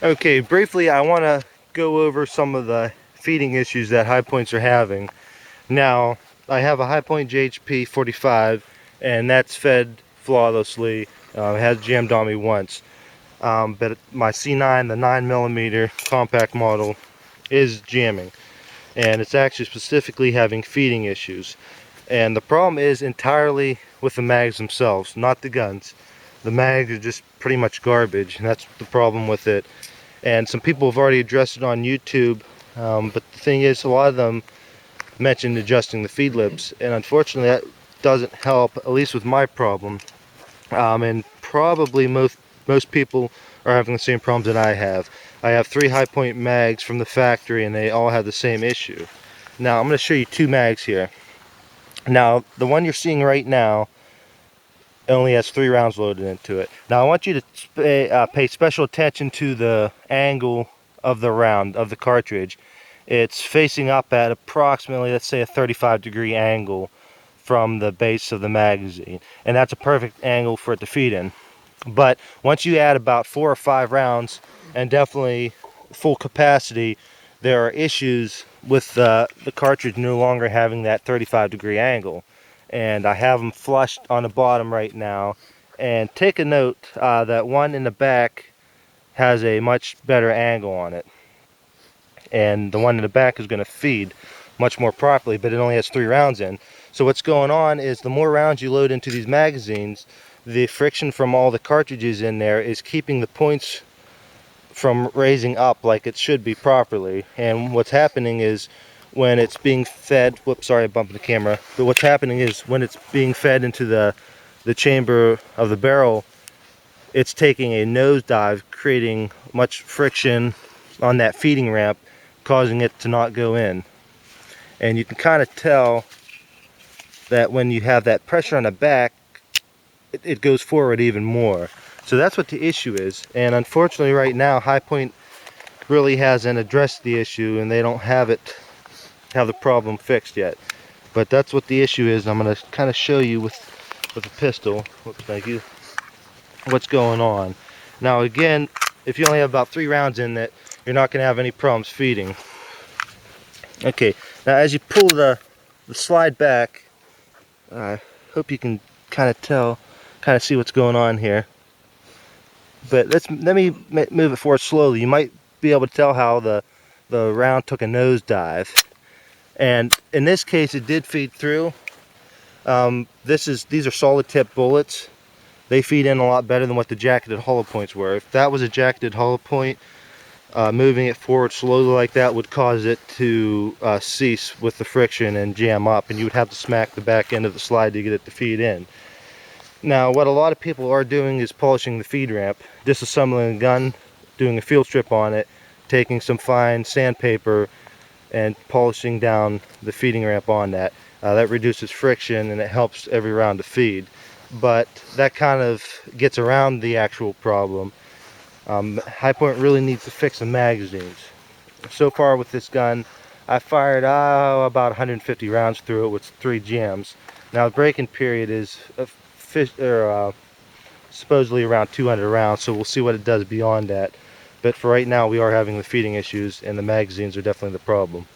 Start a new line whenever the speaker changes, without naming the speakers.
Okay, briefly I want to go over some of the feeding issues that High Points are having. Now, I have a High Point JHP 45 and that's fed flawlessly. It has jammed on me once. But my C9, the 9mm compact model, is jamming. And it's actually specifically having feeding issues. And the problem is entirely with the mags themselves, not the guns. The mags are just pretty much garbage, and that's the problem with it. And some people have already addressed it on YouTube, but the thing is, a lot of them mentioned adjusting the feed lips, and unfortunately that doesn't help, at least with my problem. And probably most people are having the same problems that I have. I have 3 High Point mags from the factory and they all have the same issue. Now I'm going to show you 2 mags here. Now the one you're seeing right now only has 3 rounds loaded into it. Now I want you to pay special attention to the angle of the round, of the cartridge. It's facing up at approximately, let's say, a 35-degree angle from the base of the magazine, and that's a perfect angle for it to feed in. But once you add about 4 or 5 rounds and definitely full capacity, there are issues with the cartridge no longer having that 35-degree angle. And I have them flushed on the bottom right now. And take a note that one in the back has a much better angle on it. And the one in the back is going to feed much more properly, but it only has 3 rounds in. So what's going on is the more rounds you load into these magazines, the friction from all the cartridges in there is keeping the points from raising up like it should be properly. And what's happening is when it's being fed, whoops, sorry I bumped the camera, but what's happening is when it's being fed into the chamber of the barrel, it's taking a nosedive, creating much friction on that feeding ramp, causing it to not go in. And you can kind of tell that when you have that pressure on the back, it goes forward even more. So that's what the issue is. And unfortunately right now High Point really hasn't addressed the issue, and they don't have the problem fixed yet. But that's what the issue is. I'm going to kind of show you with a pistol, whoops, thank you, what's going on. Now again, if you only have about 3 rounds in it, you're not going to have any problems feeding. Okay, now as you pull the slide back, I hope you can kind of see what's going on here. But let me move it forward slowly. You might be able to tell how the round took a nosedive. And in this case, it did feed through. These are solid tip bullets. They feed in a lot better than what the jacketed hollow points were. If that was a jacketed hollow point, moving it forward slowly like that would cause it to cease with the friction and jam up, and you would have to smack the back end of the slide to get it to feed in. Now what a lot of people are doing is polishing the feed ramp, disassembling the gun, doing a field strip on it, taking some fine sandpaper and polishing down the feeding ramp on that. That reduces friction and it helps every round to feed. But that kind of gets around the actual problem. High Point really needs to fix the magazines. So far with this gun, I fired about 150 rounds through it with 3 jams. Now the break-in period is supposedly around 200 rounds, so we'll see what it does beyond that. But for right now, we are having the feeding issues, and the magazines are definitely the problem.